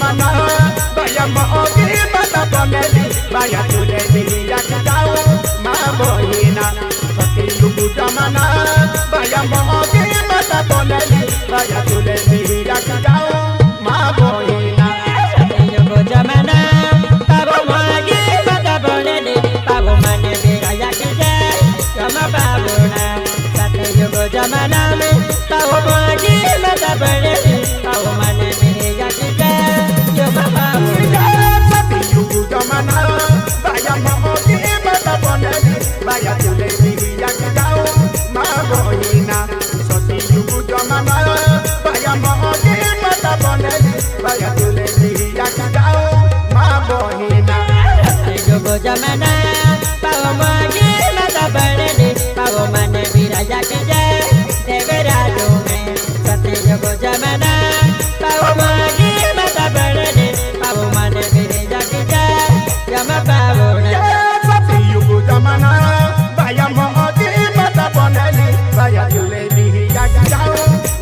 mana Baya mogi mata boneli Baya tule biya kidau Mabohina Sati yugu jamana Baya mogi mata boneli Baya tule biya kidau Mabohina Sati yugu jamana Pabo mogi mata boneli Pabo mane biya kidau Yama babuna Sati yugu jamana Pabo mogi mata boneli Pabo mane biya kidau Yama babuna Sati yugu jamana Baya mogi mata boneli Baya tule biya kidau Mabohina Sati yugu jamana Baya mogi mata boneli Baya tule biya kidau Mabohina Sati yugu jamana Pabo mogi mata boneli Pabo mane biya kidau Devera dume Sati yugu jamana Pabo mogi mata boneli Pabo mane biya kidau Yama babuna Sati yugu jamana Baya mogi mata boneli Baya tule biya kidau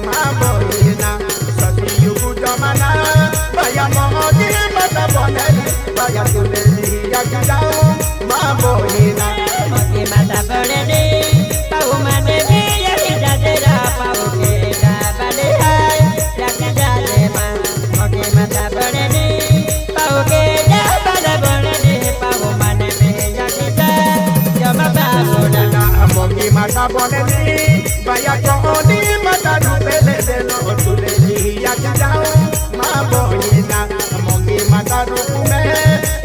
Mabohina Sati yugu jamana Baya mogi mata boneli Baya tule biya kidau Mabohina Mogi mata boneli Pabo mane biya kidau Pabo keda bale hai Yakida lema Mogi mata boneli Pabo keda bale boneli Pabo mane biya kidau Yama babuna Mogi mata boneli Baya koni mata rupele Delo tule biya kidau Mabohina Mogi mata rupume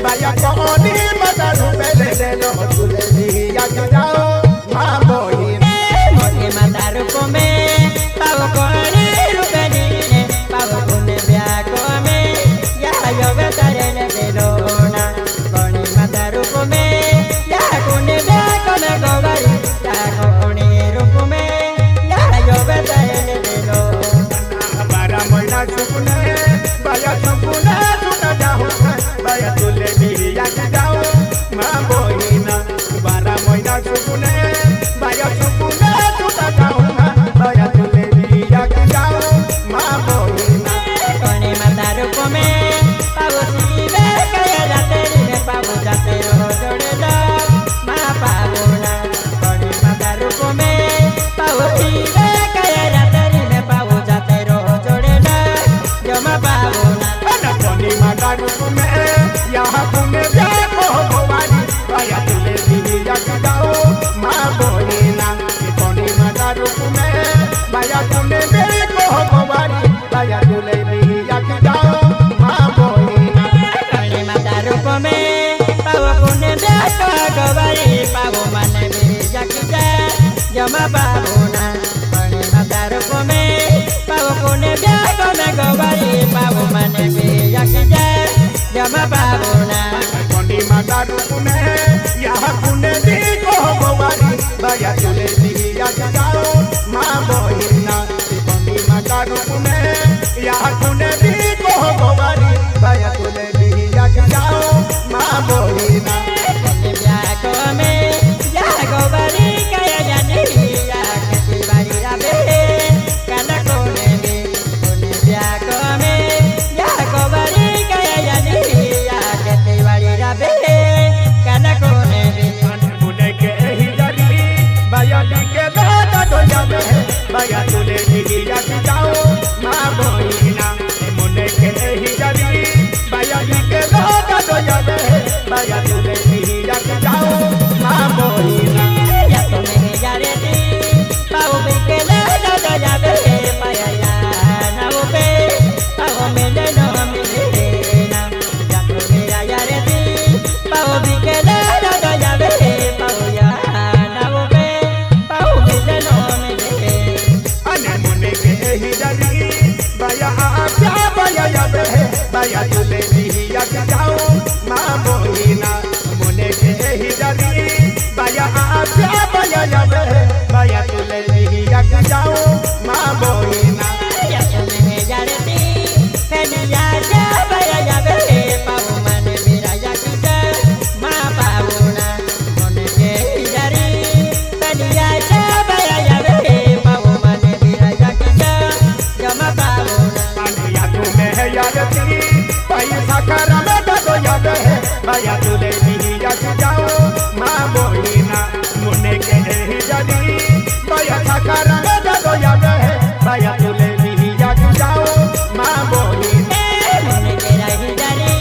Baya koni mata rupele Delo tule biya kidau Mabohina Mogi mata rupume Pabo koni rupenine Pabo kune biya kome Ya yo betarene belona Koni mata rupume Ya kune biya kome gobari Ya koni rupume Ya yo betarene belona Bara moina chukune Baya chukune Tuna jahune Baya tule biya kidau Mabohina Bara moina chukune Baya chukune Tuna jahune Baya tule biya kidau Mabohina Koni mata rupume Pabo sibe kaya jaterine Pabo jatero jodela Ma pabona Koni mata rupume Pabo sibe kaya jaterine Pabo jatero jodela Yama pabona Ana koni mata rupume Yaha kune Byako hovani Baya tule biya kidau Mabohina Koni mata rupume Baya kune Byako hovani Baya tule biya kidau Mabohina Koni mata rupume Pabo kune biako gobari Pabo mane biya kida Yama pabona Koni mata rupume Pabo kune biako me gobari Pabo mane biya kida Yama pabona Koni mata rupume Yaha kune Byako hovani Baya tule biya kidau Mabohina Koni mata rupume Yaha kune Byako hovani Baya tule biya kidau Mabohina Kone biako me Ya gobari kaya jani Ya kati bari rabe Kana kone me Kone biako me Ya gobari kaya jani Ya kati bari rabe Kana kone me Mune ke hijari Baya dike dada do jabe Baya tule biya kidau Mabohina Mune ke hijari Baya dike dada do jabe Baya tule biya kidau Mabohina Ya tome jareti Pau bikele dada jabe Paya ya na upe Pau mele no milena Ya tome jareti Pau bikele dada jabe Pau ya na upe Pau mele no milena Ane mune ke hijari Baya aapya baya yabe Baya tule biya kidau Mabohina Mune ke hijari Baya aapya baya yabe Baya tule biya kidau Mabohina Ya tome jareti Kene ya jabe ya jabe Pau mane mira ya kita Ma pauna Mone ke jari Kene ya jabe ya jabe Pau mane mira ya kita Yama pauna Ane ya tume yarati sacar a meta doy a ver, vaya tú le dije ya que ya ma boina, mune que es ya di, vaya sacar a meta doy a ver, vaya tú le dije ya que ya ma boina. Mune que era hidari,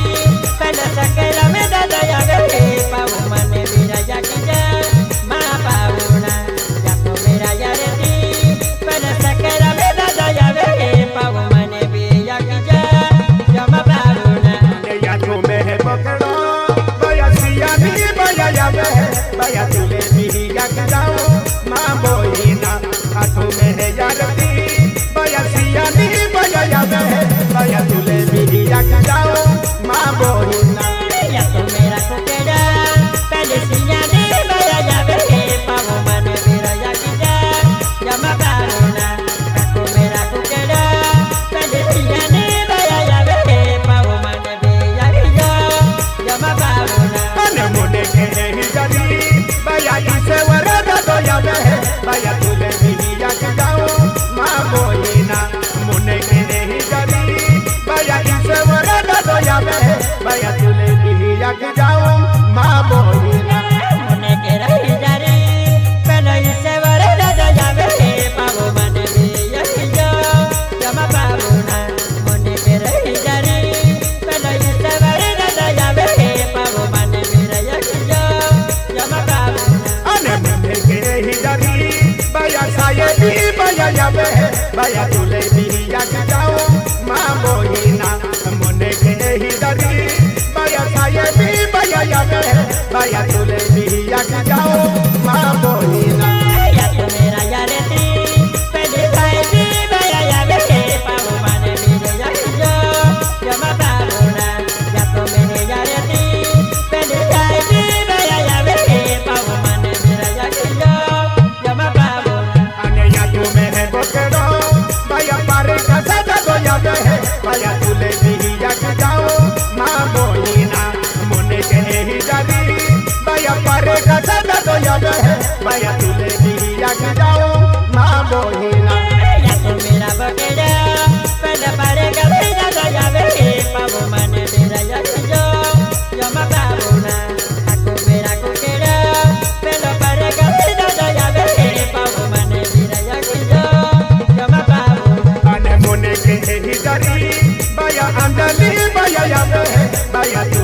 pero saqué la meta doy a ver, pavo mane mira ya que ya, ma pavuna, ya tú mira ya de ti, pero saqué la meta doy a ver, pavo mane mira ya que ya, yo ma pavuna. Ella tú me pokero, vaya si a mí vaya ya ver, vaya tú le dije ya que ya ma boina, a tú me ya de ti, vaya si a mí vaya ya ver, vaya tú le dije ya que ya ma boina. Ya tú mira coquera, pelecilla de vaya ya ve, pavo mane mira ya que ya ma pavuna. Ya tú mira coquera, pelecilla de vaya ya ve, pavo mane mira que ya ma pavuna. Ane mune que es ya di, vaya y se vuelve doy a ver, vaya tú le dije ya que ya ma boina, mune que es ya di, vaya y se vuelve doy a ver, vaya tú le dije ya que ya ma boina. Mune que era hidari, pero y se borra ya ve, pavo mane mira que ya ma pavuna. Mune que era hidari, pero y se borra ya ve, pavo mane mira que ya ma pavuna. Ane mune que es ya di, vaya saye di, vaya ya ver, vaya tú le dije ya que ya ma boina, mune que es ya di, vaya saye di, vaya ya ver, vaya tú le dije ya que ya ma boina. Ya tú mira ya de ti, feliz ay ti, vaya ya ve, pavo mane mira que yo ma pavuna. Ya tú mira ya de ti, feliz ay ti, vaya ya ve, pavo mane mira que yo ma pavuna. Ane ya tú me pokero, vaya para casa te doy a ver, vaya tú le dije ya que ya ma boina, mune que es ya di, vaya para casa te doy a ver, vaya tú le dije ya que ya ma boina. Ya tú mira boquera, pero pareja mira ya ve, pavo mane mira ya que yo ma pavuna. Aku mira coquera, pero pareja mira ya ve, pavo mane mira ya que yo ma pavuna. Ane mune que es ya di, vaya andali, vaya ya ver, vaya tú